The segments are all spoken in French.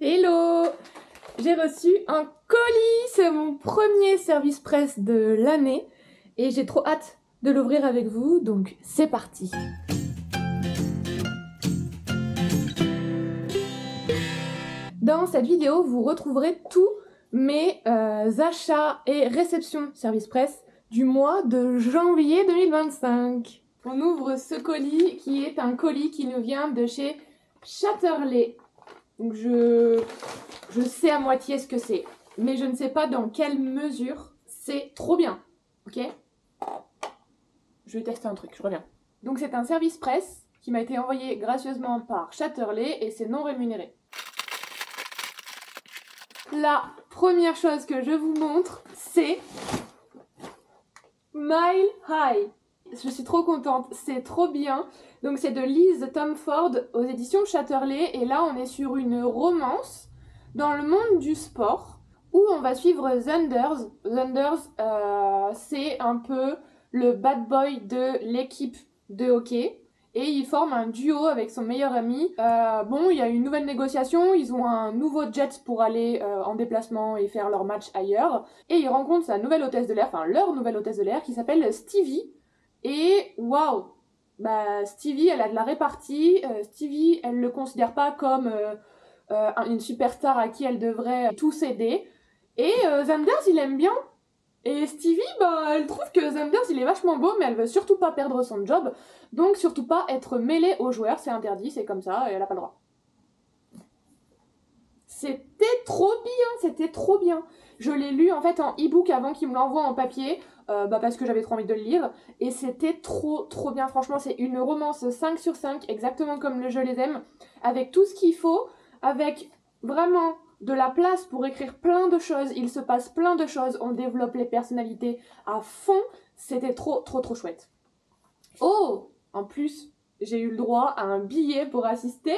Hello! J'ai reçu un colis, c'est mon premier service presse de l'année et j'ai trop hâte de l'ouvrir avec vous, donc c'est parti! Dans cette vidéo, vous retrouverez tous mes achats et réceptions service presse du mois de janvier 2025. On ouvre ce colis qui est un colis qui nous vient de chez Chatterley. Donc je sais à moitié ce que c'est, mais je ne sais pas dans quelle mesure. C'est trop bien, ok? Je vais tester un truc, je reviens. Donc c'est un service presse qui m'a été envoyé gracieusement par Chatterley et c'est non rémunéré. La première chose que je vous montre, c'est Mile High. Je suis trop contente, c'est trop bien. Donc c'est de Liz Tomford aux éditions Chatterley et là on est sur une romance dans le monde du sport où on va suivre Zunders. Zunders, c'est un peu le bad boy de l'équipe de hockey et il forme un duo avec son meilleur ami. Bon, il y a une nouvelle négociation, ils ont un nouveau jet pour aller en déplacement et faire leur match ailleurs et ils rencontrent sa nouvelle hôtesse de l'air, enfin leur nouvelle hôtesse de l'air qui s'appelle Stevie. Et waouh, bah Stevie, elle a de la répartie. Stevie, elle le considère pas comme une superstar à qui elle devrait tout céder. Et Zunders, il aime bien. Et Stevie, bah, elle trouve que Zunders, il est vachement beau, mais elle veut surtout pas perdre son job. Donc surtout pas être mêlée aux joueurs, c'est interdit, c'est comme ça, et elle a pas le droit. C'était trop bien, c'était trop bien. Je l'ai lu en fait en e-book avant qu'il me l'envoie en papier, parce que j'avais trop envie de le lire. Et c'était trop bien, franchement c'est une romance 5 sur 5, exactement comme le Je les aime, avec tout ce qu'il faut, avec vraiment de la place pour écrire plein de choses, il se passe plein de choses, on développe les personnalités à fond, c'était trop chouette. Oh, en plus, j'ai eu le droit à un billet pour assister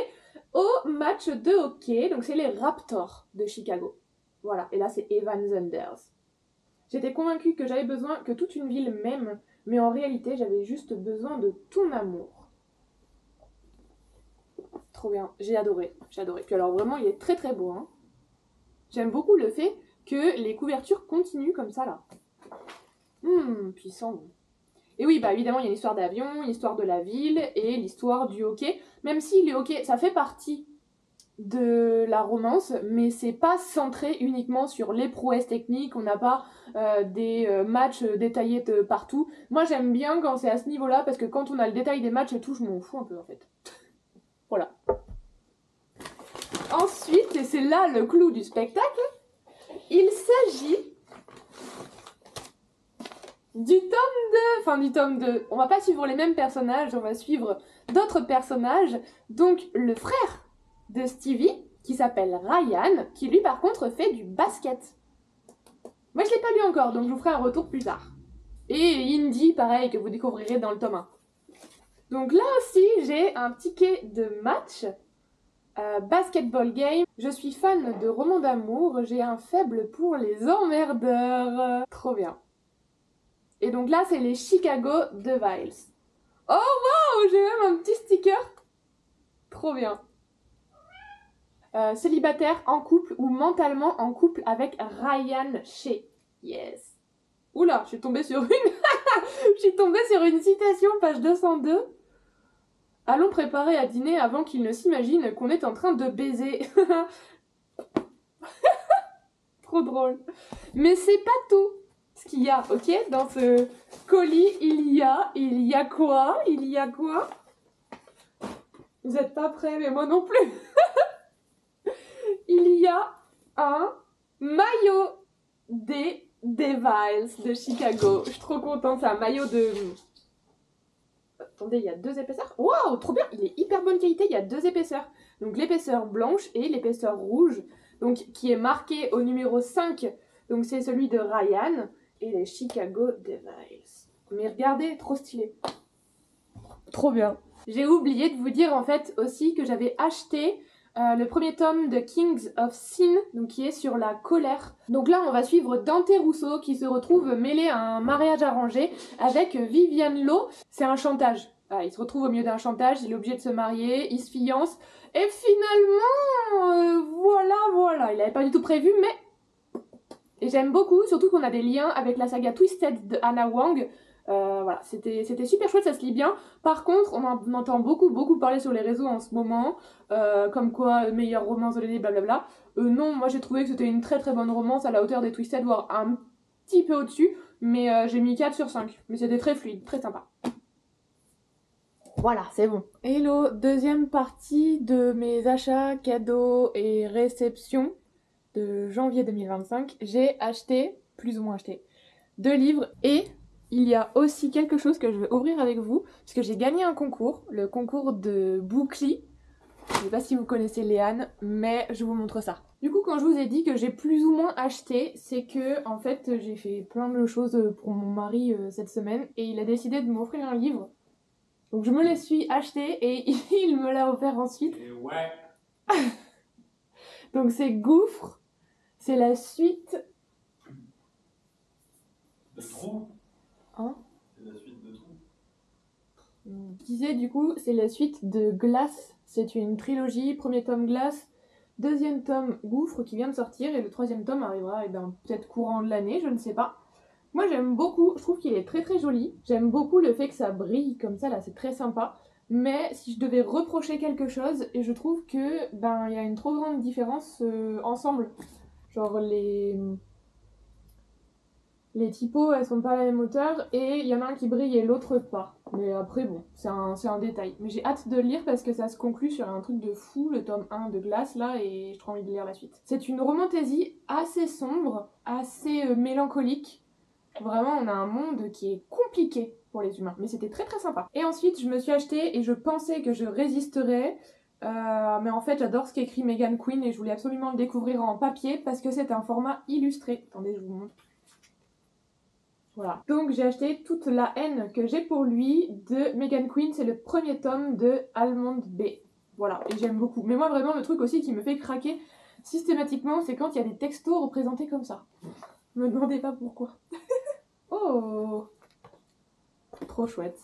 au match de hockey, donc c'est les Raptors de Chicago. Voilà, et là c'est Evan Zunders. J'étais convaincue que j'avais besoin que toute une ville m'aime, mais en réalité j'avais juste besoin de ton amour. Trop bien, j'ai adoré. Puis alors vraiment il est très beau, hein. J'aime beaucoup le fait que les couvertures continuent comme ça là. Puissant. Et oui, bah évidemment, il y a l'histoire d'avion, l'histoire de la ville et l'histoire du hockey. Même si le hockey, ça fait partie de la romance, mais c'est pas centré uniquement sur les prouesses techniques. On n'a pas des matchs détaillés de partout. Moi, j'aime bien quand c'est à ce niveau-là, parce que quand on a le détail des matchs et tout, je m'en fous un peu en fait. Voilà. Ensuite, et c'est là le clou du spectacle, il s'agit du tome 2, on va pas suivre les mêmes personnages, on va suivre d'autres personnages, donc le frère de Stevie, qui s'appelle Ryan, qui lui par contre fait du basket. Moi je l'ai pas lu encore, donc je vous ferai un retour plus tard. Et Indy, pareil, que vous découvrirez dans le tome 1. Donc là aussi, j'ai un ticket de match, basketball game. Je suis fan de romans d'amour, j'ai un faible pour les emmerdeurs. Trop bien. Et donc là, c'est les Chicago Devils. Oh waouh, j'ai même un petit sticker. Trop bien. Célibataire, en couple ou mentalement en couple avec Ryan Shea. Yes. Oula, je suis tombée sur une citation, page 202. Allons préparer à dîner avant qu'il ne s'imagine qu'on est en train de baiser. Trop drôle. Mais c'est pas tout ce qu'il y a, ok? Dans ce colis, il y a quoi? Vous êtes pas prêts, mais moi non plus. Il y a un maillot des Devils de Chicago. Je suis trop contente, c'est un maillot de... Attendez, il y a 2 épaisseurs. Waouh, trop bien, il est hyper bonne qualité, il y a 2 épaisseurs. Donc l'épaisseur blanche et l'épaisseur rouge, donc qui est marqué au numéro 5. Donc c'est celui de Ryan et les Chicago Devils. Mais regardez, trop stylé. Trop bien. J'ai oublié de vous dire en fait aussi que j'avais acheté le premier tome de Kings of Sin, donc qui est sur la colère. Donc là on va suivre Dante Russo qui se retrouve mêlé à un mariage arrangé avec Vivian Lowe. C'est un chantage. Ah, il se retrouve au milieu d'un chantage, il est obligé de se marier, il se fiance et finalement voilà, voilà, il avait pas du tout prévu, mais... Et j'aime beaucoup, surtout qu'on a des liens avec la saga Twisted de Hannah Wang. Voilà, c'était super chouette, ça se lit bien. Par contre, on en entend beaucoup parler sur les réseaux en ce moment, comme quoi, meilleure romance de l'année, blablabla. Non, moi j'ai trouvé que c'était une très bonne romance à la hauteur des Twisted, voire un petit peu au-dessus, mais j'ai mis 4 sur 5. Mais c'était très fluide, très sympa. Voilà, c'est bon. Hello, deuxième partie de mes achats, cadeaux et réceptions de janvier 2025. J'ai acheté, plus ou moins acheté, 2 livres et il y a aussi quelque chose que je vais ouvrir avec vous, puisque j'ai gagné un concours, le concours de Bookly. Je sais pas si vous connaissez Léane, mais je vous montre ça. Du coup, quand je vous ai dit que j'ai plus ou moins acheté, c'est que en fait j'ai fait plein de choses pour mon mari cette semaine et il a décidé de m'offrir un livre. Donc je me les suis acheté et il me l'a offert ensuite. Et ouais. Donc c'est Gouffre, c'est la suite... De Trou. Hein? C'est la suite de Trou. Je disais du coup, c'est la suite de Glace. C'est une trilogie, premier tome Glace, deuxième tome Gouffre qui vient de sortir et le troisième tome arrivera peut-être courant de l'année, je ne sais pas. Moi j'aime beaucoup, je trouve qu'il est très joli. J'aime beaucoup le fait que ça brille comme ça là, c'est très sympa. Mais si je devais reprocher quelque chose, je trouve que il y a une trop grande différence ensemble. Genre les typos, elles sont pas à la même hauteur et il y en a un qui brille et l'autre pas. Mais après, bon, c'est un détail. Mais j'ai hâte de le lire parce que ça se conclut sur un truc de fou, le tome 1 de Glace, là, et j'ai trop envie de lire la suite. C'est une romantaisie assez sombre, assez mélancolique. Vraiment, on a un monde qui est compliqué pour les humains, mais c'était très sympa. Et ensuite, je me suis acheté et je pensais que je résisterais, mais en fait, j'adore ce qu'écrit Megan Quinn et je voulais absolument le découvrir en papier parce que c'est un format illustré. Attendez, je vous montre. Voilà. Donc j'ai acheté Toute la haine que j'ai pour lui de Megan Quinn, c'est le premier tome de Almond B. Voilà, et j'aime beaucoup. Mais moi vraiment le truc aussi qui me fait craquer systématiquement, c'est quand il y a des textos représentés comme ça. Me demandez pas pourquoi. Oh, trop chouette.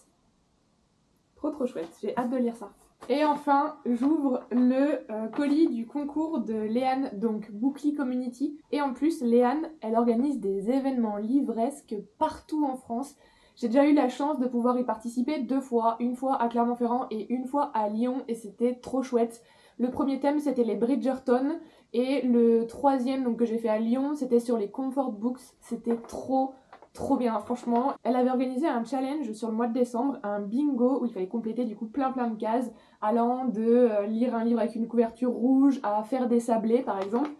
Trop chouette, j'ai hâte de lire ça. Et enfin, j'ouvre le colis du concours de Léane, donc Bookly Community. Et en plus, Léane, elle organise des événements livresques partout en France. J'ai déjà eu la chance de pouvoir y participer 2 fois, une fois à Clermont-Ferrand et une fois à Lyon, et c'était trop chouette. Le premier thème, c'était les Bridgerton, et le troisième donc, que j'ai fait à Lyon, c'était sur les Comfort Books. C'était trop bien, franchement. Elle avait organisé un challenge sur le mois de décembre, un bingo où il fallait compléter du coup plein de cases, allant de lire un livre avec une couverture rouge à faire des sablés par exemple.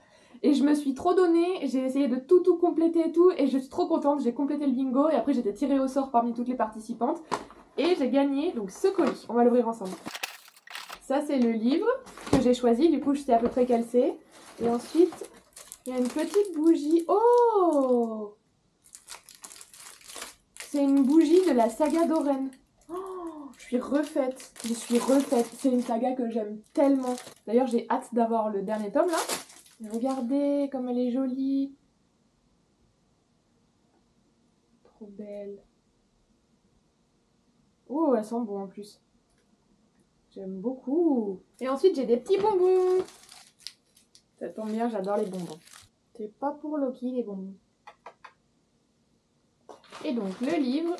Et je me suis trop donnée, j'ai essayé de tout compléter et tout, et je suis trop contente, j'ai complété le bingo et après j'étais tirée au sort parmi toutes les participantes. Et j'ai gagné donc ce colis, on va l'ouvrir ensemble. Ça c'est le livre que j'ai choisi, du coup je sais à peu près quel c'est. Et ensuite, il y a une petite bougie. Oh! C'est une bougie de la saga d'Oren. Oh, je suis refaite. C'est une saga que j'aime tellement. D'ailleurs, j'ai hâte d'avoir le dernier tome là. Regardez comme elle est jolie. Trop belle. Oh, elle sent bon en plus. J'aime beaucoup. Et ensuite, j'ai des petits bonbons. Ça tombe bien, j'adore les bonbons. C'est pas pour Loki les bonbons. Et donc, le livre.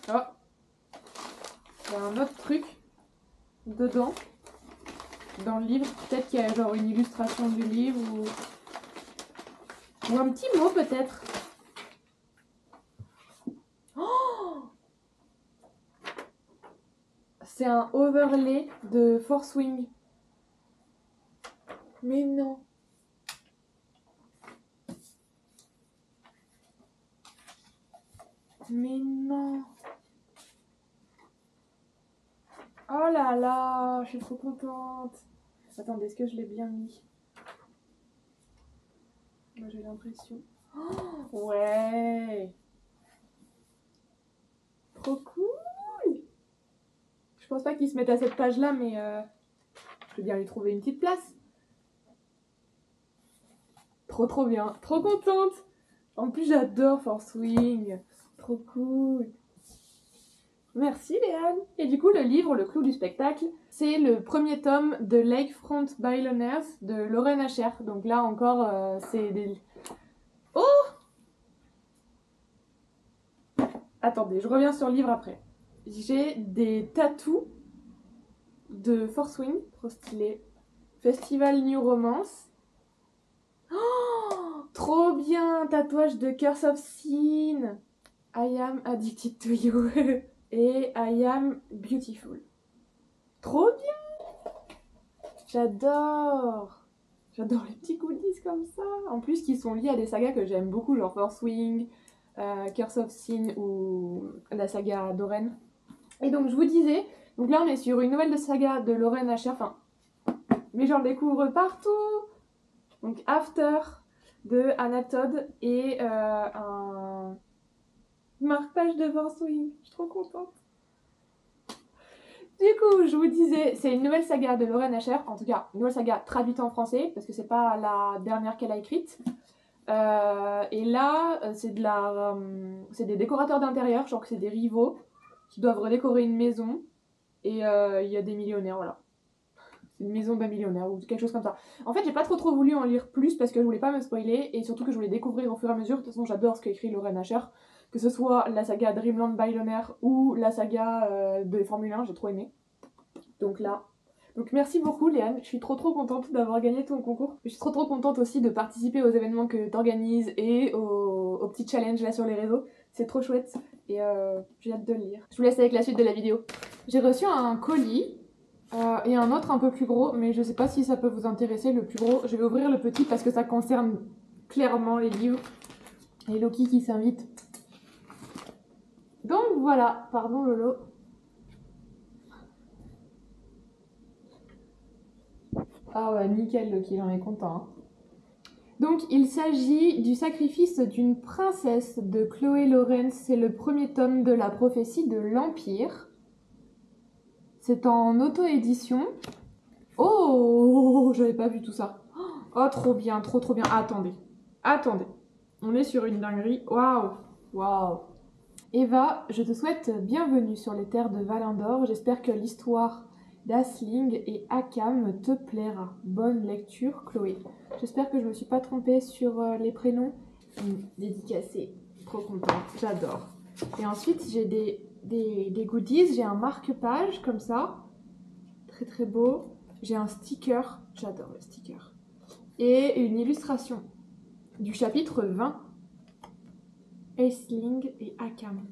Oh, il y a un autre truc dedans. Dans le livre, peut-être qu'il y a genre une illustration du livre ou un petit mot peut-être. Oh, c'est un overlay de Force Wing. Mais non. Mais non. Oh là là, je suis trop contente. Attendez, est-ce que je l'ai bien mis? Moi j'ai l'impression. Oh, ouais. Trop cool. Je pense pas qu'il se mette à cette page là, mais je vais bien lui trouver une petite place. Trop bien, trop contente. En plus j'adore Force Wing. Trop cool. Merci Léane. Et du coup le livre, Le clou du spectacle, C'est le premier tome de Lakefront Billionaires de Lauren Asher. Donc là encore, c'est des... Oh! Attendez, je reviens sur le livre après. J'ai des tatous de Force Wing, trop stylé. Festival New Romance. Oh, trop bien, tatouage de Curse of Sin. I am addicted to you. Et I am beautiful. Trop bien. J'adore. J'adore les petits goodies comme ça. En plus, qui sont liés à des sagas que j'aime beaucoup, genre Force Wing, Curse of Sin ou la saga d'Oren. Et donc, je vous disais, donc là, on est sur une nouvelle de saga de Lauren Asher. Enfin, mais j'en découvre partout. Donc, After de Anna Todd et un marque-page de Force Wing. Je suis trop contente. Du coup, je vous disais, c'est une nouvelle saga de Lauren Asher, en tout cas, une nouvelle saga traduite en français, parce que c'est pas la dernière qu'elle a écrite. Et là, c'est des décorateurs d'intérieur, genre que c'est des rivaux qui doivent redécorer une maison, et il y a des millionnaires, voilà. C'est une maison d'un millionnaire ou quelque chose comme ça. En fait, j'ai pas trop voulu en lire plus parce que je voulais pas me spoiler, et surtout que je voulais découvrir au fur et à mesure. De toute façon, j'adore ce qu'a écrit Lauren Asher. Que ce soit la saga Dreamland Billionaire ou la saga de Formule 1, j'ai trop aimé. Donc là. Donc merci beaucoup Léane, je suis trop contente d'avoir gagné ton concours. Je suis trop contente aussi de participer aux événements que t'organises et aux petits challenges là sur les réseaux. C'est trop chouette et j'ai hâte de le lire. Je vous laisse avec la suite de la vidéo. J'ai reçu un colis et un autre un peu plus gros, mais je sais pas si ça peut vous intéresser. Le plus gros, je vais ouvrir le petit parce que ça concerne clairement les livres. Et Loki qui s'invite. Donc voilà, pardon Lolo. Ah ouais, nickel Loki, j'en ai content. Hein. Donc il s'agit du sacrifice d'une princesse de Chloé Lorenz. C'est le premier tome de la prophétie de l'Empire. C'est en auto-édition. Oh, j'avais pas vu tout ça. Oh, trop bien, trop bien. Attendez. On est sur une dinguerie. Waouh. Eva, je te souhaite bienvenue sur les terres de Valindor. J'espère que l'histoire d'Aisling et Akam te plaira. Bonne lecture, Chloé. J'espère que je me suis pas trompée sur les prénoms. Dédicacé, trop contente, j'adore. Et ensuite, j'ai des goodies. J'ai un marque-page comme ça. Très beau. J'ai un sticker. J'adore le sticker. Et une illustration du chapitre 20. Aisling et Akam.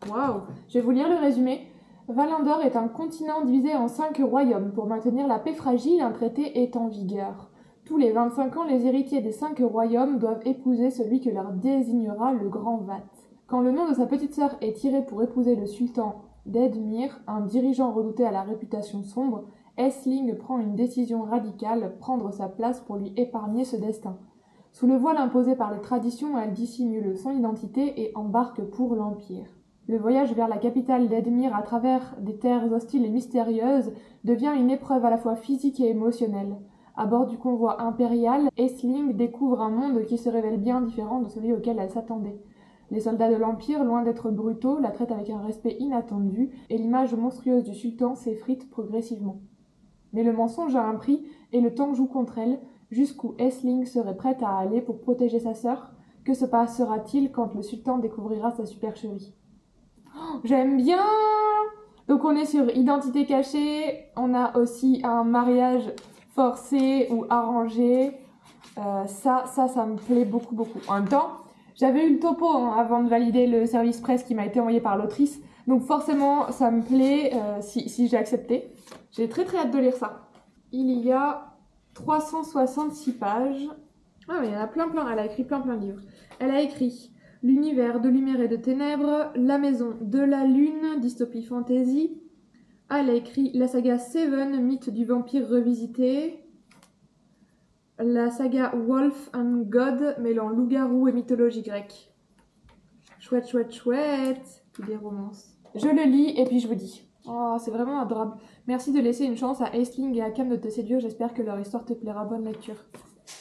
Waouh! Je vais vous lire le résumé. Valindor est un continent divisé en 5 royaumes. Pour maintenir la paix fragile, un traité est en vigueur. Tous les 25 ans, les héritiers des 5 royaumes doivent épouser celui que leur désignera le Grand Vat. Quand le nom de sa petite sœur est tiré pour épouser le sultan d'Edmir, un dirigeant redouté à la réputation sombre, Aisling prend une décision radicale, prendre sa place pour lui épargner ce destin. Sous le voile imposé par les traditions, elle dissimule son identité et embarque pour l'Empire. Le voyage vers la capitale d'Edmir à travers des terres hostiles et mystérieuses devient une épreuve à la fois physique et émotionnelle. À bord du convoi impérial, Aisling découvre un monde qui se révèle bien différent de celui auquel elle s'attendait. Les soldats de l'Empire, loin d'être brutaux, la traitent avec un respect inattendu et l'image monstrueuse du sultan s'effrite progressivement. Mais le mensonge a un prix et le temps joue contre elle. Jusqu'où Aisling serait prête à aller pour protéger sa sœur? Que se passera-t-il quand le sultan découvrira sa supercherie? Oh, j'aime bien! Donc on est sur identité cachée, on a aussi un mariage forcé ou arrangé. Ça me plaît beaucoup. En même temps, j'avais eu le topo avant de valider le service presse qui m'a été envoyé par l'autrice. Donc forcément, ça me plaît si j'ai accepté. J'ai très hâte de lire ça. Il y a 366 pages. Ah mais il y en a plein. Elle a écrit plein de livres. Elle a écrit L'univers de lumière et de ténèbres, La maison de la lune, dystopie fantasy. Elle a écrit la saga Seven, mythe du vampire revisité. La saga Wolf and God, mêlant loup-garou et mythologie grecque. Chouette. Des romances. Je le lis et puis je vous dis. Oh, c'est vraiment adorable. Merci de laisser une chance à Aisling et à Akam de te séduire. J'espère que leur histoire te plaira. Bonne lecture.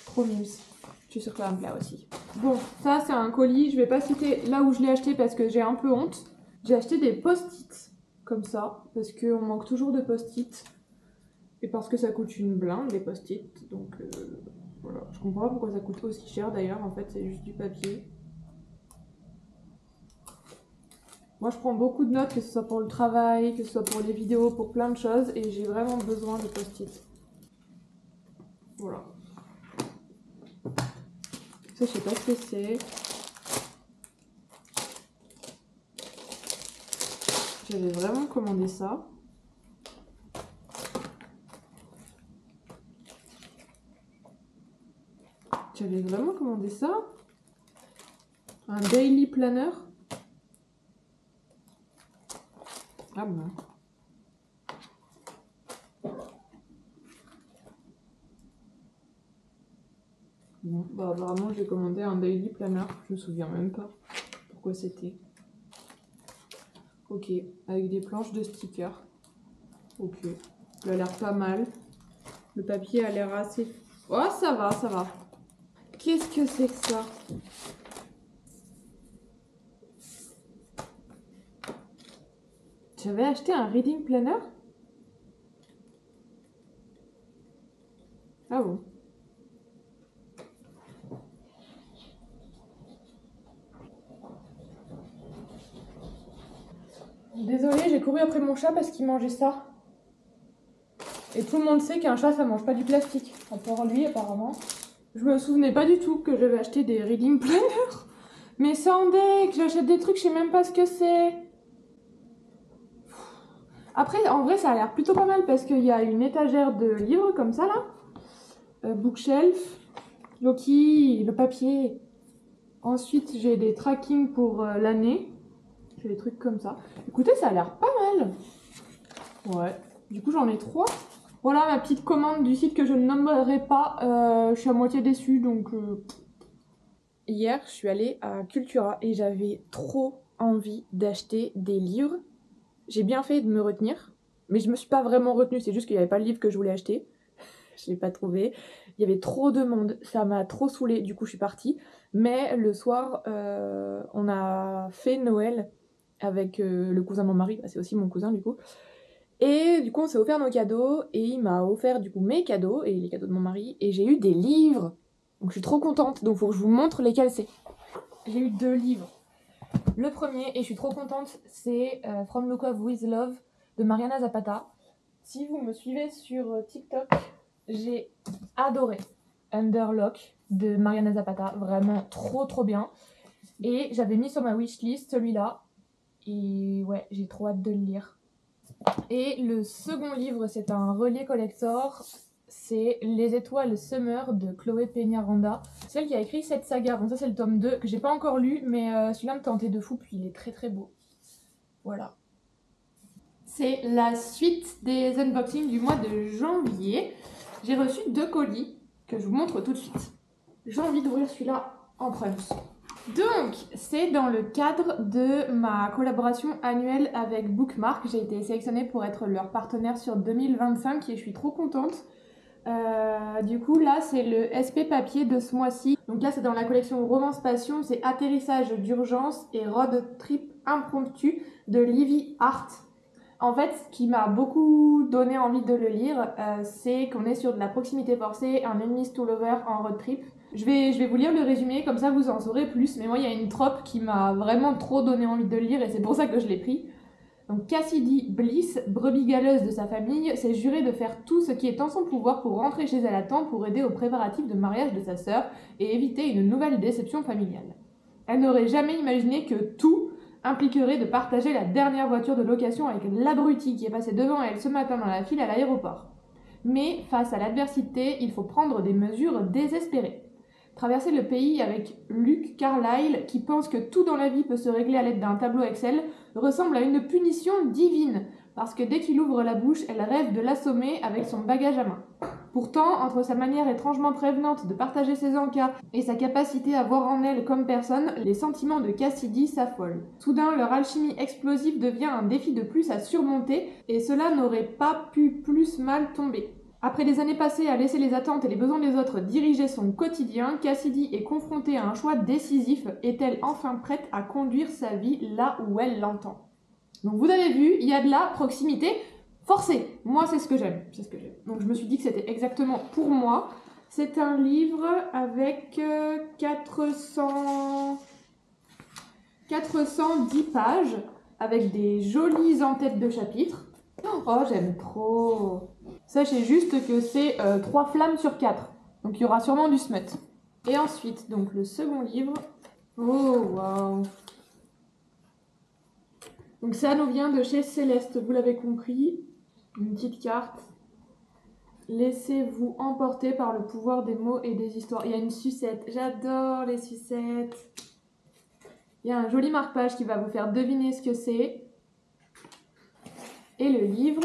Trop mimes. Je suis sûre que ça me plaît aussi. Bon, ça c'est un colis. Je vais pas citer là où je l'ai acheté parce que j'ai un peu honte. J'ai acheté des post-it. comme ça, parce qu'on manque toujours de post-it. Et parce que ça coûte une blinde, les post-it. Donc voilà, je comprends pas pourquoi ça coûte aussi cher d'ailleurs, en fait c'est juste du papier. Moi je prends beaucoup de notes, que ce soit pour le travail, que ce soit pour les vidéos, pour plein de choses, et j'ai vraiment besoin de post-it. Voilà. Ça je sais pas ce que c'est. J'avais vraiment commandé ça. J'avais vraiment commandé ça. Un daily planner. Ah bon. Bon, bah apparemment j'ai commandé un daily planner. Je me souviens même pas pourquoi c'était. Ok, avec des planches de stickers. Ok, il a l'air pas mal. Le papier a l'air assez... Oh, ça va, ça va. Qu'est-ce que c'est que ça? J'avais acheté un reading planner? Ah bon? Désolée, j'ai couru après mon chat parce qu'il mangeait ça. Et tout le monde sait qu'un chat ça mange pas du plastique. À part lui apparemment. Je me souvenais pas du tout que j'avais acheté des reading planners. Mais sans deck, j'achète des trucs, je sais même pas ce que c'est. Après, en vrai, ça a l'air plutôt pas mal parce qu'il y a une étagère de livres comme ça là. Bookshelf, Loki, le papier. Ensuite, j'ai des trackings pour l'année. J'ai des trucs comme ça. Écoutez, ça a l'air pas mal. Ouais. Du coup, j'en ai 3. Voilà ma petite commande du site que je ne nommerai pas. Je suis à moitié déçue, donc... Hier, je suis allée à Cultura et j'avais trop envie d'acheter des livres. J'ai bien fait de me retenir, mais je me suis pas vraiment retenue. C'est juste qu'il n'y avait pas le livre que je voulais acheter. Je l'ai pas trouvé. Il y avait trop de monde. Ça m'a trop saoulée. Du coup, je suis partie. Mais le soir, on a fait Noël avec le cousin de mon mari. C'est aussi mon cousin, du coup. Et du coup, on s'est offert nos cadeaux et il m'a offert du coup mes cadeaux et les cadeaux de mon mari. Et j'ai eu des livres. Donc je suis trop contente. Donc faut que je vous montre lesquels c'est. J'ai eu 2 livres. Le premier, et je suis trop contente, c'est From Look Up With Love de Mariana Zapata. Si vous me suivez sur TikTok, j'ai adoré Underlock de Mariana Zapata. Vraiment trop bien. Et j'avais mis sur ma wishlist celui-là. Et ouais, j'ai trop hâte de le lire. Et le second livre, c'est un relais collector, c'est Les Étoiles Summer de Chloé Peñaranda, celle qui a écrit cette saga. Bon, ça c'est le tome 2 que j'ai pas encore lu, mais celui-là me tentait de fou, puis il est très beau. Voilà. C'est la suite des unboxings du mois de janvier. J'ai reçu 2 colis que je vous montre tout de suite. J'ai envie d'ouvrir celui-là en premier. Donc, c'est dans le cadre de ma collaboration annuelle avec Bookmark. J'ai été sélectionnée pour être leur partenaire sur 2025 et je suis trop contente. Du coup, là, c'est le SP papier de ce mois-ci. Donc là, c'est dans la collection Romance Passion. C'est Atterrissage d'urgence et Road Trip impromptu de Livy Hart. En fait, ce qui m'a beaucoup donné envie de le lire, c'est qu'on est sur de la proximité forcée, un enemies to lover en road trip. Je vais vous lire le résumé, comme ça vous en saurez plus. Mais moi, il y a une trope qui m'a vraiment trop donné envie de le lire et c'est pour ça que je l'ai pris. Donc Cassidy Bliss, brebis galeuse de sa famille, s'est jurée de faire tout ce qui est en son pouvoir pour rentrer chez elle à temps pour aider aux préparatifs de mariage de sa sœur et éviter une nouvelle déception familiale. Elle n'aurait jamais imaginé que tout impliquerait de partager la dernière voiture de location avec l'abruti qui est passé devant elle ce matin dans la file à l'aéroport. Mais face à l'adversité, il faut prendre des mesures désespérées. Traverser le pays avec Luke Carlyle, qui pense que tout dans la vie peut se régler à l'aide d'un tableau Excel, ressemble à une punition divine, parce que dès qu'il ouvre la bouche, elle rêve de l'assommer avec son bagage à main. Pourtant, entre sa manière étrangement prévenante de partager ses encas et sa capacité à voir en elle comme personne, les sentiments de Cassidy s'affolent. Soudain, leur alchimie explosive devient un défi de plus à surmonter, et cela n'aurait pas pu plus mal tomber. Après des années passées à laisser les attentes et les besoins des autres diriger son quotidien, Cassidy est confrontée à un choix décisif. Est-elle enfin prête à conduire sa vie là où elle l'entend ? Donc vous avez vu, il y a de la proximité forcée. Moi, c'est ce que j'aime. C'est ce que j'aime. Donc je me suis dit que c'était exactement pour moi. C'est un livre avec 410 pages, avec des jolies en-têtes de chapitres. Oh, j'aime trop. Sachez juste que c'est 3 flammes sur 4. Donc il y aura sûrement du smut. Et ensuite, donc le second livre. Oh, waouh. Donc ça nous vient de chez Céleste, vous l'avez compris. Une petite carte. Laissez-vous emporter par le pouvoir des mots et des histoires. Il y a une sucette. J'adore les sucettes. Il y a un joli marque-page qui va vous faire deviner ce que c'est. Et le livre,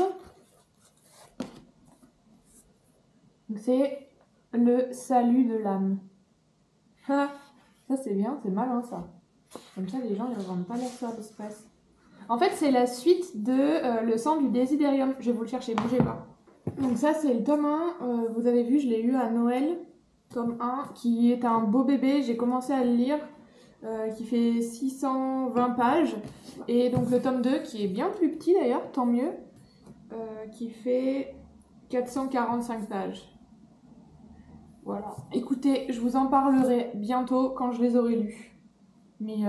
c'est Le salut de l'âme. Ah, ça c'est bien, c'est malin ça. Comme ça les gens ils ne revendent pas leur sœur d'express. En fait c'est la suite de Le sang du désidérium. Je vais vous le chercher, bougez pas. Donc ça c'est le tome 1, vous avez vu je l'ai eu à Noël. Tome 1 qui est un beau bébé, j'ai commencé à le lire. Qui fait 620 pages. Et donc le tome 2 qui est bien plus petit d'ailleurs, tant mieux. Qui fait 445 pages. Voilà. Écoutez, je vous en parlerai bientôt quand je les aurai lus. Mais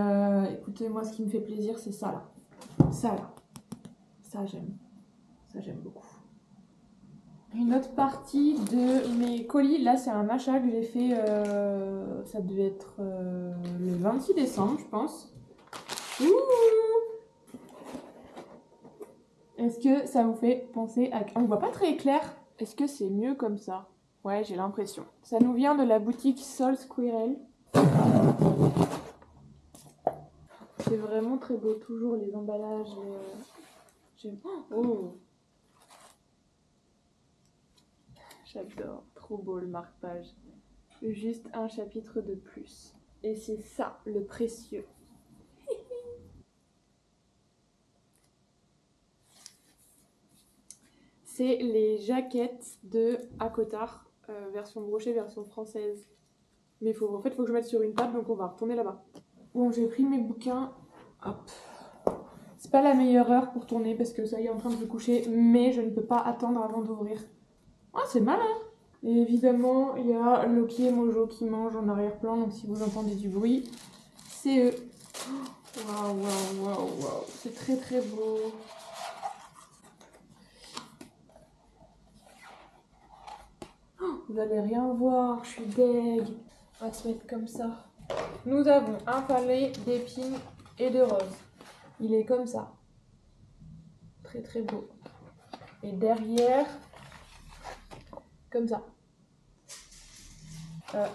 écoutez, moi, ce qui me fait plaisir, c'est ça là. Ça là. Ça, j'aime. Ça, j'aime beaucoup. Une autre partie de mes colis. Là, c'est un achat que j'ai fait. Ça devait être le 26 décembre, je pense. Ouh! Est-ce que ça vous fait penser à... On ne voit pas très clair. Est-ce que c'est mieux comme ça? Ouais, j'ai l'impression. Ça nous vient de la boutique Soul Squirrel. C'est vraiment très beau, toujours les emballages. J'aime... Oh! J'adore, trop beau le marque-page. Juste un chapitre de plus. Et c'est ça, le précieux. C'est les jaquettes de Akotard, version brochée, version française. Mais en fait, il faut que je mette sur une table, donc on va retourner là-bas. Bon, j'ai pris mes bouquins. Hop. C'est pas la meilleure heure pour tourner parce que ça y est en train de se coucher, mais je ne peux pas attendre avant d'ouvrir. Ah, c'est malin! Et évidemment, il y a Loki et Mojo qui mangent en arrière-plan, donc si vous entendez du bruit, c'est eux. Waouh, waouh, waouh, waouh. C'est très très beau. Vous allez rien voir, je suis deg. On va se mettre comme ça. Nous avons un palais d'épines et de roses. Il est comme ça. Très très beau. Et derrière, comme ça.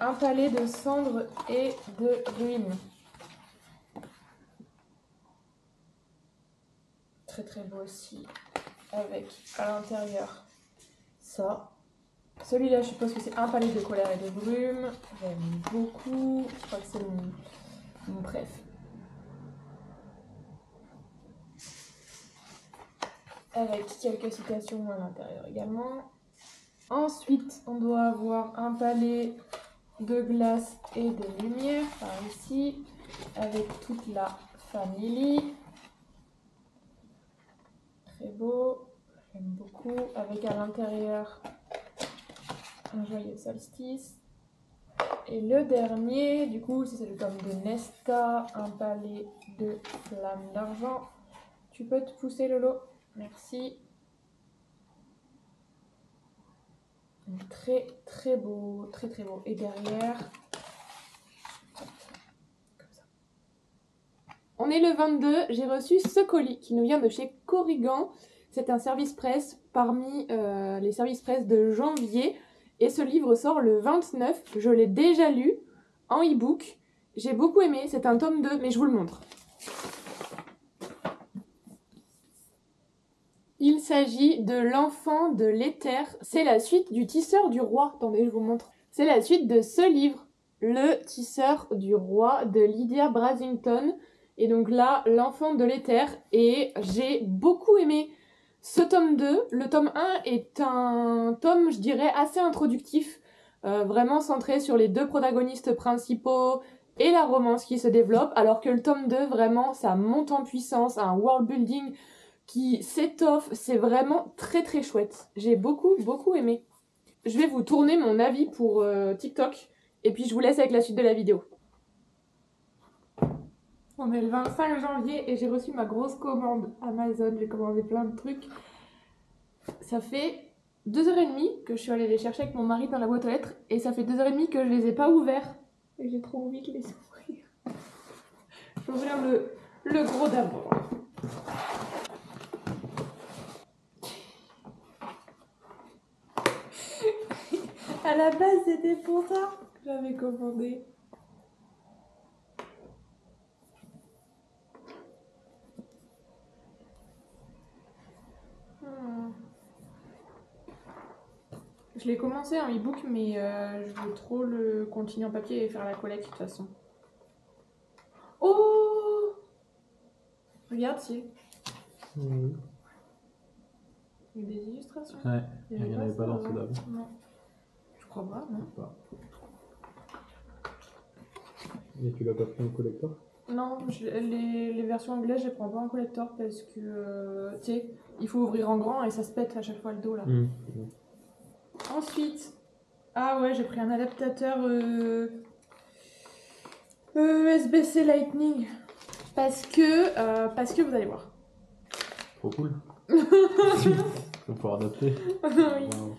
Un palais de cendres et de ruines. Très très beau aussi. Avec à l'intérieur ça. Celui-là, je suppose que c'est un palais de colère et de brume. J'aime beaucoup. Je crois que c'est mon préf. Avec quelques citations à l'intérieur également. Ensuite, on doit avoir un palais de glace et de lumière par ici. Avec toute la famille. Très beau. J'aime beaucoup. Avec à l'intérieur un joyeux solstice. Et le dernier, du coup, c'est le tome de Nesta, un palais de flammes d'argent. Tu peux te pousser, Lolo? Merci. Très très beau, très très beau. Et derrière, comme ça. On est le 22, j'ai reçu ce colis qui nous vient de chez Corrigan. C'est un service presse parmi les services presse de janvier. Et ce livre sort le 29, je l'ai déjà lu en e-book. J'ai beaucoup aimé, c'est un tome 2, mais je vous le montre. Il s'agit de L'Enfant de l'Éther. C'est la suite du Tisseur du Roi. Attendez, je vous montre. C'est la suite de ce livre, Le Tisseur du Roi de Lydia Brasington. Et donc là, L'Enfant de l'Éther. Et j'ai beaucoup aimé ce tome 2. Le tome 1 est un tome, je dirais, assez introductif. Vraiment centré sur les deux protagonistes principaux. et la romance qui se développe, alors que le tome 2, vraiment, ça monte en puissance, un world building qui s'étoffe, c'est vraiment très très chouette. J'ai beaucoup aimé. Je vais vous tourner mon avis pour TikTok, et puis je vous laisse avec la suite de la vidéo. On est le 25 janvier et j'ai reçu ma grosse commande Amazon, j'ai commandé plein de trucs. Ça fait 2h30 que je suis allée les chercher avec mon mari dans la boîte aux lettres, et ça fait 2h30 que je les ai pas ouverts. Et j'ai trop envie de les ouvrir. Je vais ouvrir le gros d'abord. À la base, c'était pour ça que j'avais commandé. Je l'ai commencé en e-book, mais je veux trop le continuer en papier et faire la collecte de toute façon. Oh! Regarde, si. Oui. Il y a des illustrations. Ouais, il n'y en avait pas dans ça, ceux d'avant. Non. Je crois pas, non. Pas. Et tu l'as pas pris en collector? Non, les versions anglaises, je les prends pas en collector parce que, tu sais, il faut ouvrir en grand et ça se pète à chaque fois le dos là. Ensuite, ah ouais, j'ai pris un adaptateur USB-C Lightning parce que vous allez voir. Trop cool. Faut pouvoir adapter. Oui. Wow.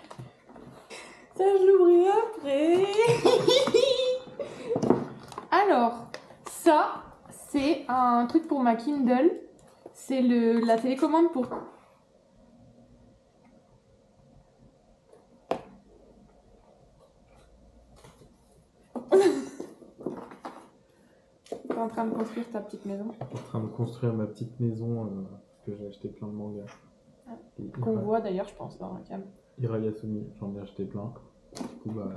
Ça, je l'ouvrirai après. Alors, ça, c'est un truc pour ma Kindle. C'est la télécommande pour... T'es en train de construire ta petite maison. Je suis en train de construire ma petite maison parce que j'ai acheté plein de mangas. Qu'on voit d'ailleurs, je pense, dans la cam. Hirayasumi, j'en ai acheté plein. Du coup, bah,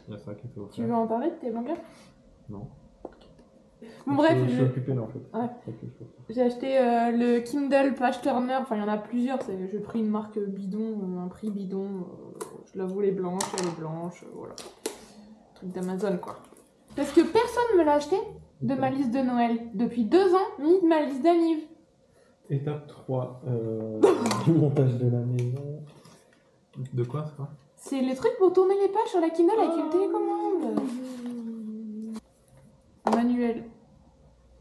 il y a ça qui fait offert. Tu veux en parler de tes mangas? Non. Bon, bref, je suis occupé là en fait. Ouais. C'est ça que je fais. J'ai acheté le Kindle Page Turner, enfin il y en a plusieurs, j'ai pris une marque bidon, un prix bidon, je la voulais blanche, elle est blanche, voilà. Truc d'Amazon quoi. Parce que personne me l'a acheté de ma liste de Noël, depuis 2 ans, ni de ma liste d'anniv. Étape 3, du montage de la maison. De quoi ça? C'est le truc pour tourner les pages sur la Kindle avec une télécommande. Manuel.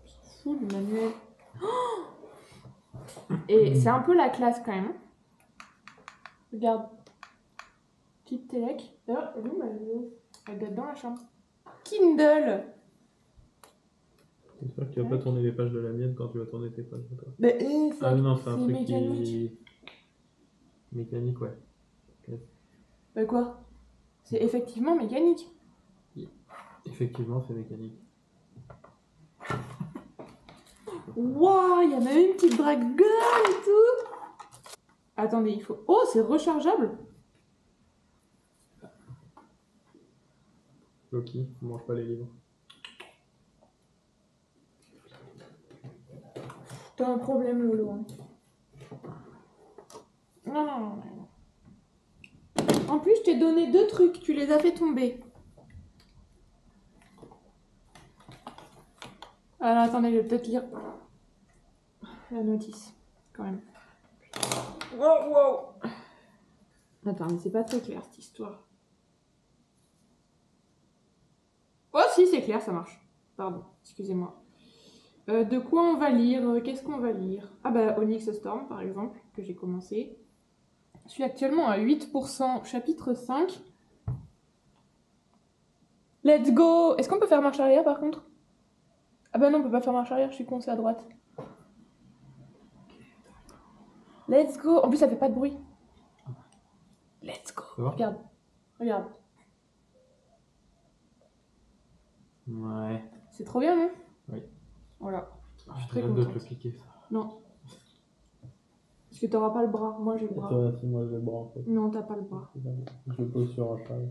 On s'en fout du manuel. Et c'est un peu la classe quand même. Regarde. Petite télé. D'ailleurs, elle est où ma vidéo? Elle doit être dans la chambre. Kindle. J'espère que tu vas pas tourner les pages de la mienne quand tu vas tourner tes pages de toi. Mais Ah non, c'est un truc mécanique. qui... Mécanique, ouais. Bah quoi? C'est effectivement mécanique. Effectivement, c'est mécanique. Waouh, il y a même une petite drague gueule et tout. Attendez, il faut... Oh, c'est rechargeable. Loki, on mange pas les livres. T'as un problème, Lolo. Hein. Non. En plus, je t'ai donné 2 trucs, tu les as fait tomber. Alors, attendez, je vais peut-être lire la notice, quand même. Wow. Attends, mais c'est pas très clair, cette histoire. Oh, si, c'est clair, ça marche. Pardon, excusez-moi. De quoi on va lire? Qu'est-ce qu'on va lire? Ah bah, Onyx Storm, par exemple, que j'ai commencé. Je suis actuellement à 8%, chapitre 5. Let's go! Est-ce qu'on peut faire marche arrière, par contre? Ah bah non, on peut pas faire marche arrière, je suis con, c'est à droite. Let's go! En plus, ça fait pas de bruit. Let's go! Regarde. Ouais. C'est trop bien, non? Oui. Voilà. Je suis très très de te contente. le piquer, ça. Non. Parce que t'auras pas le bras. Moi, j'ai le bras. Toi, si moi j'ai le bras en fait. Non, t'as pas le bras. Je le pose sur un cheval.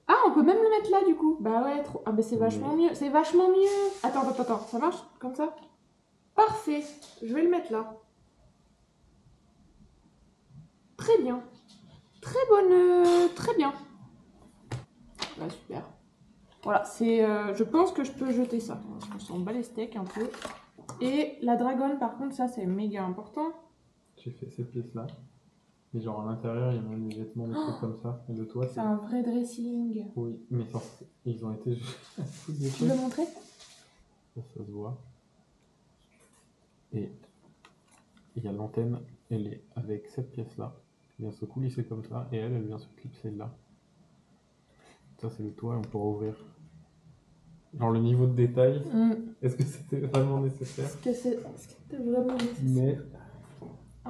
Ah, on peut même le mettre là, du coup. Bah ouais, trop... Ah bah c'est vachement mieux. C'est vachement mieux. Attends. Ça marche comme ça? Parfait. Je vais le mettre là. Très bien. Très bonne... Très bien. Bah super. Voilà, c'est, je pense que je peux jeter ça. Parce qu'on s'en bat les steaks un peu. Et la dragonne, par contre, ça c'est méga important. J'ai fait cette pièce-là. Et genre à l'intérieur, il y a même des vêtements, des trucs comme ça. Et le toit, C'est un vrai dressing. Oui, mais ça, ils ont été juste des Tu peux trucs. le montrer? Ça se voit. Et il y a l'antenne, elle est avec cette pièce-là. Elle vient se coulisser comme ça. Et elle vient se clipser là. Ça, c'est le toit, on pourra ouvrir. Genre le niveau de détail, est-ce que c'était vraiment nécessaire? Est-ce que c'était vraiment nécessaire? Mais Oh,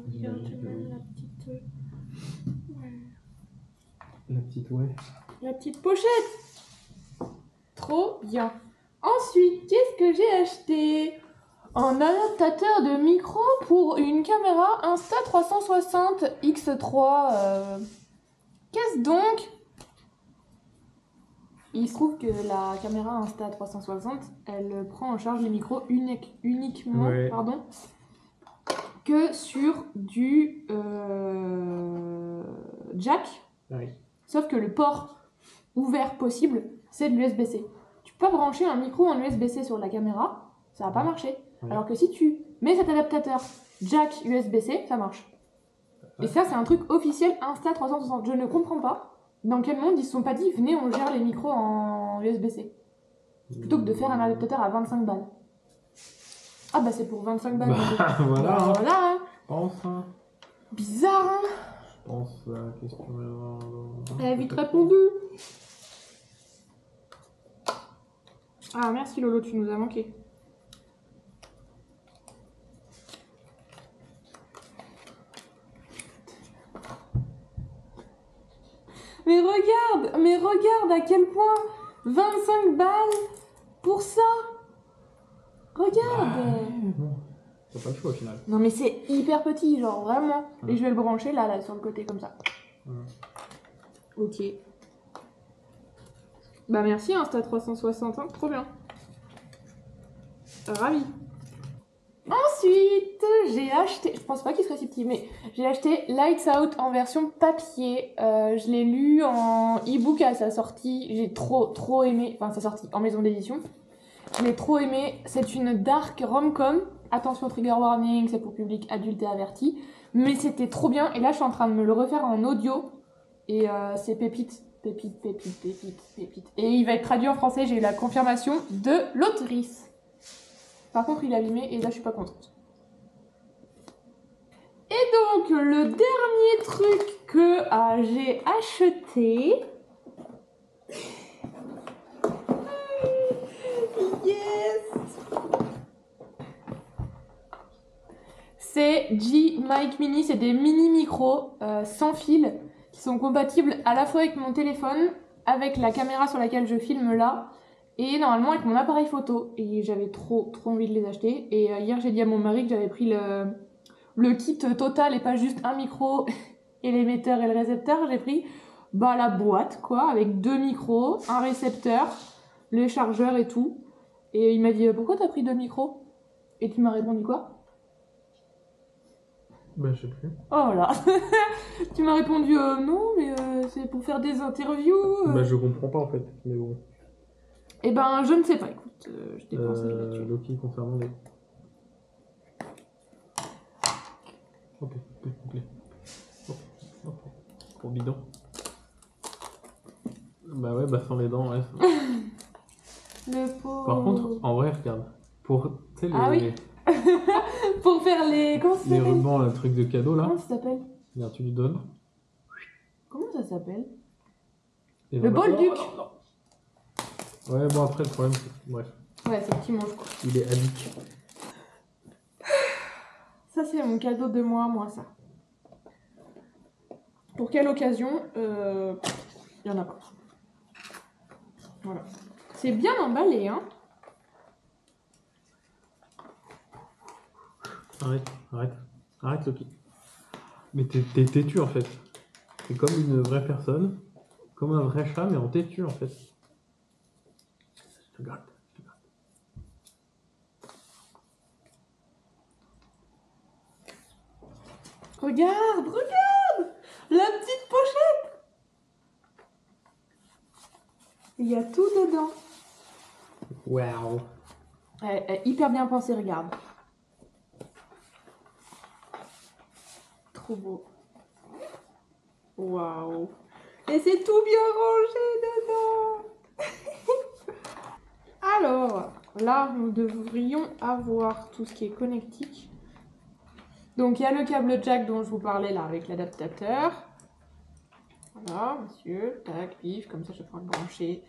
regarde même la petite... la petite, ouais. La petite pochette. Trop bien. Ensuite, qu'est-ce que j'ai acheté? Un adaptateur de micro pour une caméra Insta360 X3. Qu'est-ce donc? Il se trouve que la caméra Insta360, elle prend en charge les micros uniquement Ouais. que sur du jack. Oui. Sauf que le port ouvert possible, c'est de l'USB-C. Tu peux pas brancher un micro en USB-C sur la caméra, ça va pas marcher. Ouais. Alors que si tu mets cet adaptateur jack USB-C, ça marche. Et ça, c'est un truc officiel Insta360. Je ne comprends pas dans quel monde ils se sont pas dit venez, on gère les micros en USB-C. Plutôt que de faire un adaptateur à 25 balles. Ah bah c'est pour 25 balles. Bah, voilà. Bah, voilà, hein. Je pense. Bizarre, hein. Je pense à la question. Elle a vite répondu. Ah merci Lolo, tu nous as manqué. Mais regarde à quel point 25 balles pour ça. Regarde. Bon, t'as pas le choix au final. Non mais c'est hyper petit, genre vraiment. Et je vais le brancher là sur le côté comme ça. Ok. Bah merci Insta360, hein, trop bien. Ravi. Ensuite, j'ai acheté, je pense pas qu'il serait si petit, mais j'ai acheté Lights Out en version papier. Je l'ai lu en e-book à sa sortie. J'ai trop aimé, enfin sa sortie en maison d'édition. Je l'ai trop aimé. C'est une dark rom-com. Attention trigger warning, c'est pour public adulte et averti. Mais c'était trop bien. Et là, je suis en train de me le refaire en audio. Et c'est pépite. Et il va être traduit en français. J'ai eu la confirmation de l'autrice. Par contre, il est abîmé et là, je suis pas contente. Et donc, le dernier truc que j'ai acheté... Yes! C'est G-Mic Mini. C'est des mini micros sans fil qui sont compatibles à la fois avec mon téléphone, avec la caméra sur laquelle je filme là, et normalement avec mon appareil photo. Et j'avais trop envie de les acheter. Et hier j'ai dit à mon mari que j'avais pris le kit total et pas juste un micro et l'émetteur et le récepteur. J'ai pris la boîte quoi, avec 2 micros, un récepteur, les chargeurs et tout. Et il m'a dit pourquoi t'as pris 2 micros? Et tu m'as répondu quoi? Bah je sais plus. Oh là. Tu m'as répondu non mais c'est pour faire des interviews. Bah je comprends pas en fait, mais bon. Eh ben, je ne sais pas, écoute, je t'ai pensé là-dessus. Loki concernant les... Ok. Pour bidon. Bah ouais, sans les dents, ouais. Le pauvre. Par contre, en vrai, regarde. Pour, tu sais, les... Ah oui. Pour faire les... Comment ça les s'appelle? rubans, le truc de cadeau, là. Comment ça s'appelle? Regarde, tu lui donnes. Comment ça s'appelle? Et Le voilà. Bolduc. Non. Ouais, bon après, le problème, c'est... Bref. Ouais, c'est petit mange quoi. Il est addict. Ça, c'est mon cadeau de moi, ça. Pour quelle occasion? Il y en a pas. Voilà. C'est bien emballé, hein. Arrête, Loki. Mais t'es têtu, en fait. T'es comme une vraie personne. Comme un vrai chat, mais en têtu, en fait. Je te gratte. Regarde la petite pochette. Il y a tout dedans. Waouh. Elle est hyper bien pensée, regarde. Trop beau. Waouh. Et c'est tout bien rangé dedans. Alors, là, nous devrions avoir tout ce qui est connectique. Donc, il y a le câble jack dont je vous parlais là, avec l'adaptateur. Voilà, monsieur. Tac, pif, comme ça, je vais pouvoir le brancher.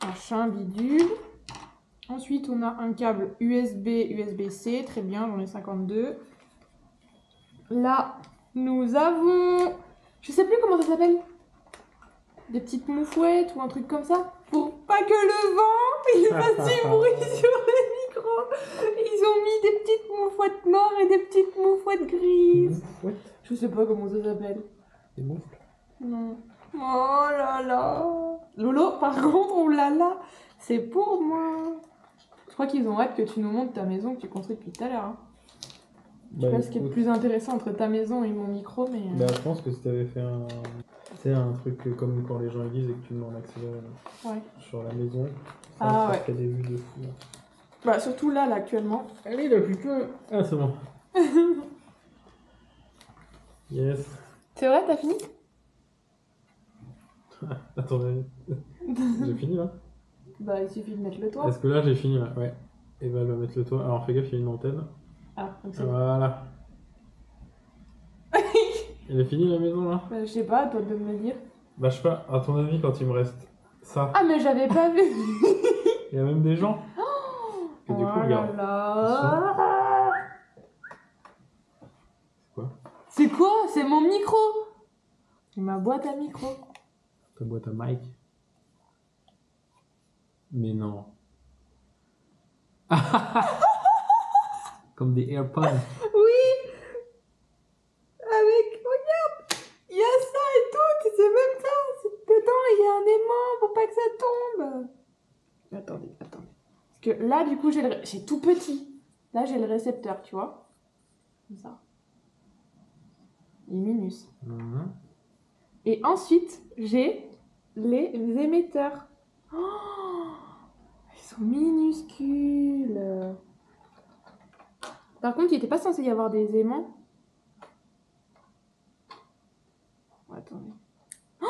Machin, bidule. Ensuite, on a un câble USB, USB-C. Très bien, j'en ai 52. Là, nous avons... Je sais plus comment ça s'appelle. Des petites moufouettes ou un truc comme ça. Pour pas que le vent, il fasse du bruit sur les micros. Ils ont mis des petites moufouettes noires et des petites moufouettes grises. Ouais. Je sais pas comment ça s'appelle. Des moufles. Non. Oh là là. Lolo, par contre, on l'a là. C'est pour moi. Je crois qu'ils ont hâte que tu nous montres ta maison que tu construis depuis tout à l'heure. Hein. Je sais pas ce qui est le plus intéressant entre ta maison et mon micro, mais... Bah, je pense que si t'avais fait un... Tu sais, un truc comme quand les gens disent et que tu demandes accès sur la maison, ça ferait des vues de fou. Bah, surtout là, actuellement. Allez, là, putain. Ah, c'est bon. Yes. C'est vrai, t'as fini? Attendez. J'ai fini, là? Bah, il suffit de mettre le toit. Est-ce que là, j'ai fini, là? Ouais. Eva, elle va mettre le toit. Alors, fais gaffe, il y a une antenne. Ah, donc c'est... Voilà. Elle est finie, la maison, là? Bah, je sais pas, à toi de me dire. Bah, je sais pas, à ton avis, quand il me reste ça... Ah, mais j'avais pas vu. Il y a même des gens. Et du coup, regarde. Là. C'est quoi? C'est quoi? C'est mon micro. Ma boîte à micro. Ta boîte à mic. Mais non. Comme des AirPods. Oui. Avec... Regarde. Il y a ça et tout. C'est même ça. Dedans, il y a un aimant pour pas que ça tombe. Attendez. Parce que là, du coup, j'ai tout petit. Là, j'ai le récepteur, tu vois. Comme ça. Il est minus. Et ensuite, j'ai les émetteurs. Oh, ils sont minuscules. Par contre, il n'était pas censé y avoir des aimants. Oh, attendez. Oh,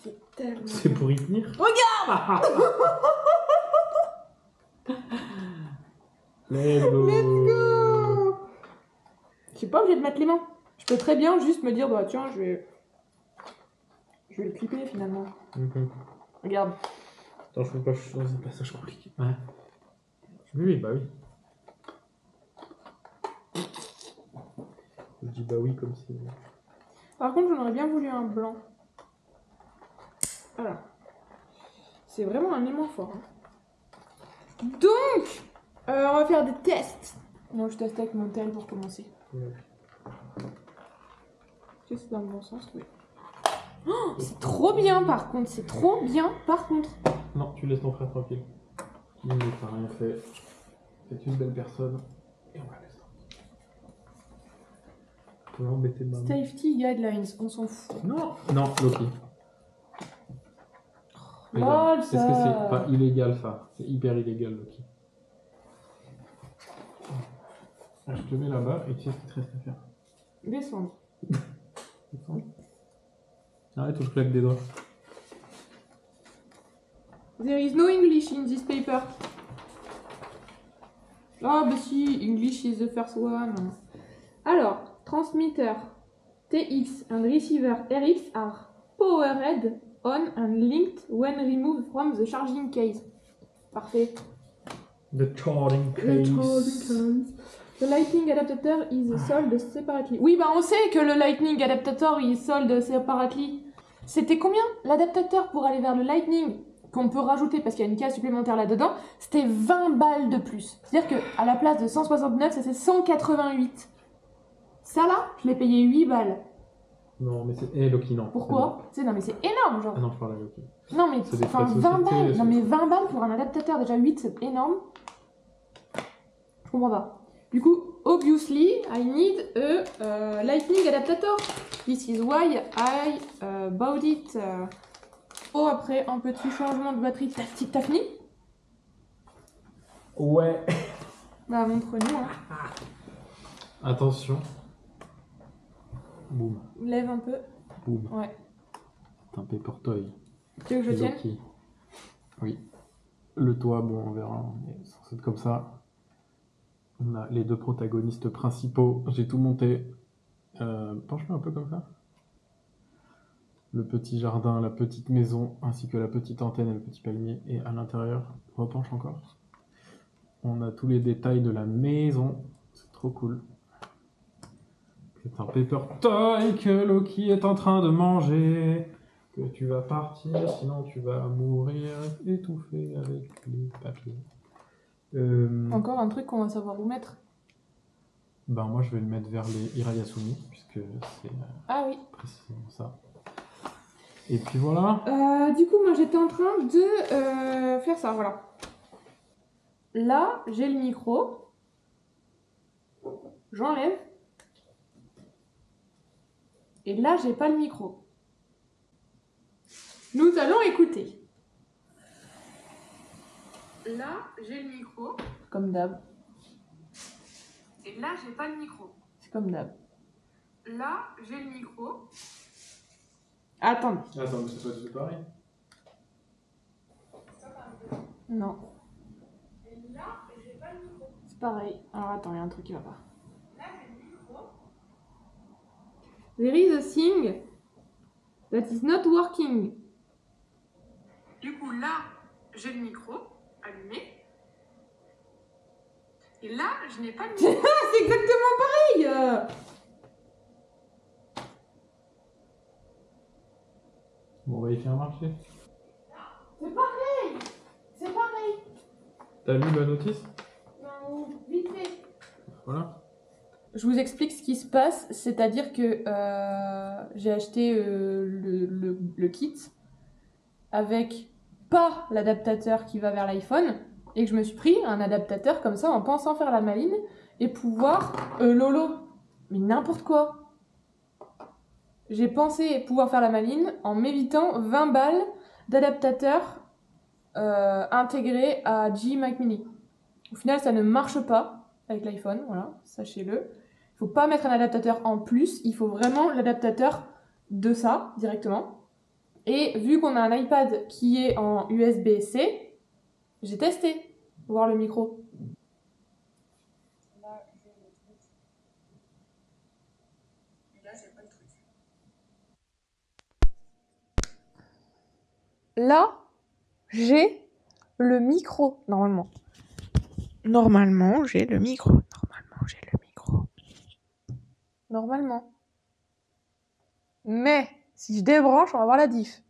c'est tellement... C'est pour y tenir. Regarde. Let's go. Let's go. Je suis pas obligée de mettre les mains. Je peux très bien juste me dire, bah tiens, je vais le clipper finalement. Regarde. Attends, je peux pas, je suis dans un passage compliqué. Ouais. Oui, bah oui. Je dis bah oui comme si... Par contre, j'en aurais bien voulu un blanc. Voilà. C'est vraiment un aimant fort. Hein. Donc, on va faire des tests. Moi, je teste avec mon tel pour commencer. Ouais. Est-ce que c'est dans le bon sens? Oui. Oh, c'est trop bien par contre. C'est trop bien par contre. Non, tu laisses ton frère tranquille. Il n'a rien fait. C'est une belle personne. Et on la laisse tranquille. On va embêter maman. Safety guidelines, on s'en fout. Non, Loki. Lol, est-ce que c'est pas illégal ça? C'est hyper illégal, Loki. Je te mets là-bas et tu sais ce qu'il te reste à faire. Descendre. Arrête ou je claque des doigts. There is no English in this paper. Ah bah si, English is the first one. Alors, transmitter TX and receiver RX are powered on and linked when removed from the charging case. Parfait. The charging The charging case. The lightning adapter is sold separately. Oui, bah on sait que le lightning adapter is sold separately. C'était combien l'adaptateur pour aller vers le lightning qu'on peut rajouter parce qu'il y a une case supplémentaire là-dedans? C'était 20 balles de plus. C'est-à-dire qu'à la place de 169, ça c'est 188. Ça là, je l'ai payé 8 balles. Non, mais c'est... Eh, Loki, non. Pourquoi? Non mais c'est énorme, genre. Ah non, je parle à Loki. Non mais, C'est des enfin, frais de 20 société, balles. ça. Non mais 20 balles pour un adaptateur, déjà 8 c'est énorme. Je comprends pas. Du coup, obviously, I need a lightning adaptator. This is why I bought it. Oh, après, un petit changement de batterie. T'as fini? Ouais. Bah, montre-nous. Hein. Attention. Boum. Lève un peu. Boum. Ouais. C'est un paper toy. Tu veux que je tienne? Loki. Oui. Le toit, bon, on verra. Mais c'est censé être comme ça. On a les deux protagonistes principaux. J'ai tout monté. Penche-le un peu comme ça. Le petit jardin, la petite maison, ainsi que la petite antenne et le petit palmier. Et à l'intérieur, repenche encore. On a tous les détails de la maison. C'est trop cool. C'est un paper toy que Loki est en train de manger. Que tu vas partir, sinon tu vas mourir étouffé avec les papiers. Encore un truc qu'on va savoir où mettre. Ben moi je vais le mettre vers les Hirayasumi, puisque c'est Ah oui. précisément ça. Et puis voilà. Du coup, moi j'étais en train de faire ça, voilà. Là, j'ai le micro. J'enlève. Et là, j'ai pas le micro. Nous allons écouter. Là, j'ai le micro. Comme d'hab. Et là, j'ai pas le micro. C'est comme d'hab. Là, j'ai le micro. Attends. Attends, mais c'est pas du tout pareil. Non. Et là, j'ai pas le micro. C'est pareil. Alors attends, il y a un truc qui va pas. Là, j'ai le micro. There is a thing that is not working. Du coup, là, j'ai le micro allumé. Et là, je n'ai pas le micro. C'est exactement pareil. Bon, on va y faire marcher. C'est pareil. C'est pareil. T'as lu la notice? Non, vite fait. Voilà. Je vous explique ce qui se passe, c'est-à-dire que j'ai acheté le kit avec pas l'adaptateur qui va vers l'iPhone et que je me suis pris un adaptateur comme ça en pensant faire la maline et pouvoir... Lolo, mais n'importe quoi. J'ai pensé pouvoir faire la maline en m'évitant 20 balles d'adaptateur intégré à G Mac Mini. Au final, ça ne marche pas avec l'iPhone, voilà, sachez-le. Il faut pas mettre un adaptateur en plus, il faut vraiment l'adaptateur de ça, directement. Et vu qu'on a un iPad qui est en USB-C, j'ai testé, voir le micro. Là, j'ai le truc. Et là, j'ai pas le truc. Là, j'ai le micro, normalement. Normalement, j'ai le micro. Normalement. Mais, si je débranche, on va voir la diff.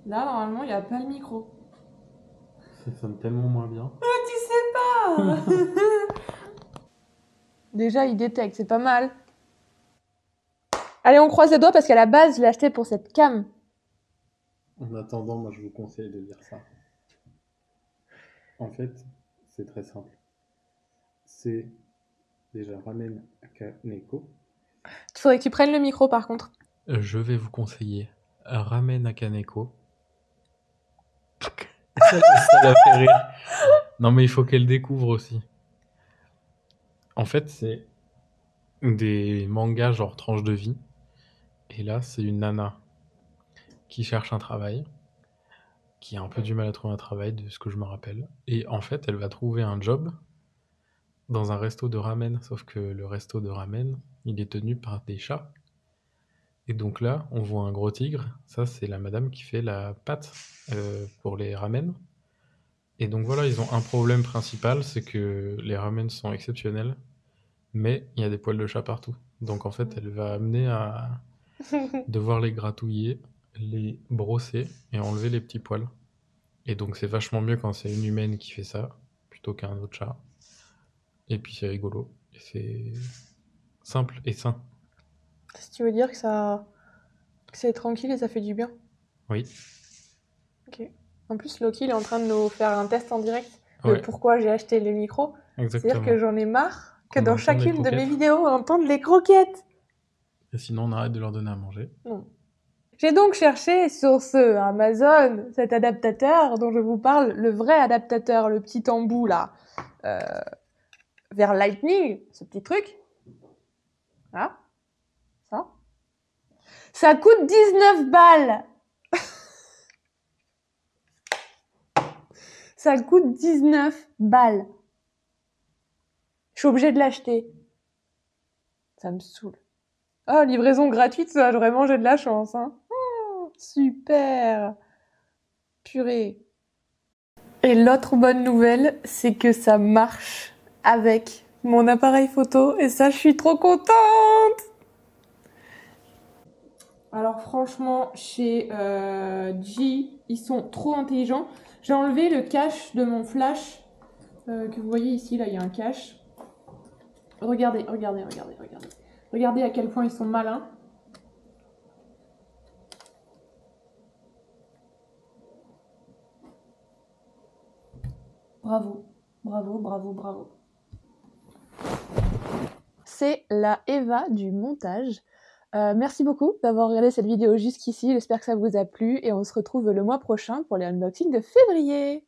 Là, normalement, il n'y a pas le micro. Ça sonne tellement moins bien. Ah, tu sais pas. Déjà, il détecte, c'est pas mal. Allez, on croise les doigts parce qu'à la base, je l'ai acheté pour cette cam. En attendant, moi je vous conseille de lire ça. En fait, c'est très simple. C'est déjà Ramen Akaneko. Il faudrait que tu prennes le micro par contre. Je vais vous conseiller Ramen Akaneko. Ça l'a fait rire. Non mais il faut qu'elle découvre aussi. En fait, c'est des mangas genre tranche de vie. Et là, c'est une nana qui cherche un travail, qui a un peu du mal à trouver un travail, de ce que je me rappelle. Et en fait, elle va trouver un job dans un resto de ramen. Sauf que le resto de ramen, il est tenu par des chats. Et donc là, on voit un gros tigre. Ça, c'est la madame qui fait la pâte pour les ramen. Et donc voilà, ils ont un problème principal, c'est que les ramen sont exceptionnels, mais il y a des poils de chat partout. Donc en fait, elle va amener à devoir les gratouiller, les brosser et enlever les petits poils. Et donc c'est vachement mieux quand c'est une humaine qui fait ça, plutôt qu'un autre chat. Et puis c'est rigolo, et c'est simple et sain. Si tu veux dire que c'est tranquille et ça fait du bien. Oui. Ok. En plus, Loki, il est en train de nous faire un test en direct de Ouais. pourquoi j'ai acheté les micros. Exactement. C'est-à-dire que j'en ai marre que On dans entend les chacune de mes croquettes. vidéos, entendre les croquettes. Et sinon, on arrête de leur donner à manger. Non. J'ai donc cherché sur ce Amazon cet adaptateur dont je vous parle, le vrai adaptateur, le petit embout là, vers Lightning, ce petit truc. Là, ça. Ça coûte 19 balles. Ça coûte 19 balles. Je suis obligée de l'acheter. Ça me saoule. Oh, livraison gratuite, ça, vraiment, j'ai de la chance, hein. Oh, super. Purée. Et l'autre bonne nouvelle, c'est que ça marche avec mon appareil photo, et ça, je suis trop contente. Alors franchement, chez G, ils sont trop intelligents. J'ai enlevé le cache de mon flash, que vous voyez ici, là, il y a un cache. Regardez, regardez, regardez, regardez. Regardez à quel point ils sont malins. Bravo, bravo, bravo, bravo. C'est la Eva du montage. Merci beaucoup d'avoir regardé cette vidéo jusqu'ici. J'espère que ça vous a plu et on se retrouve le mois prochain pour les unboxings de février.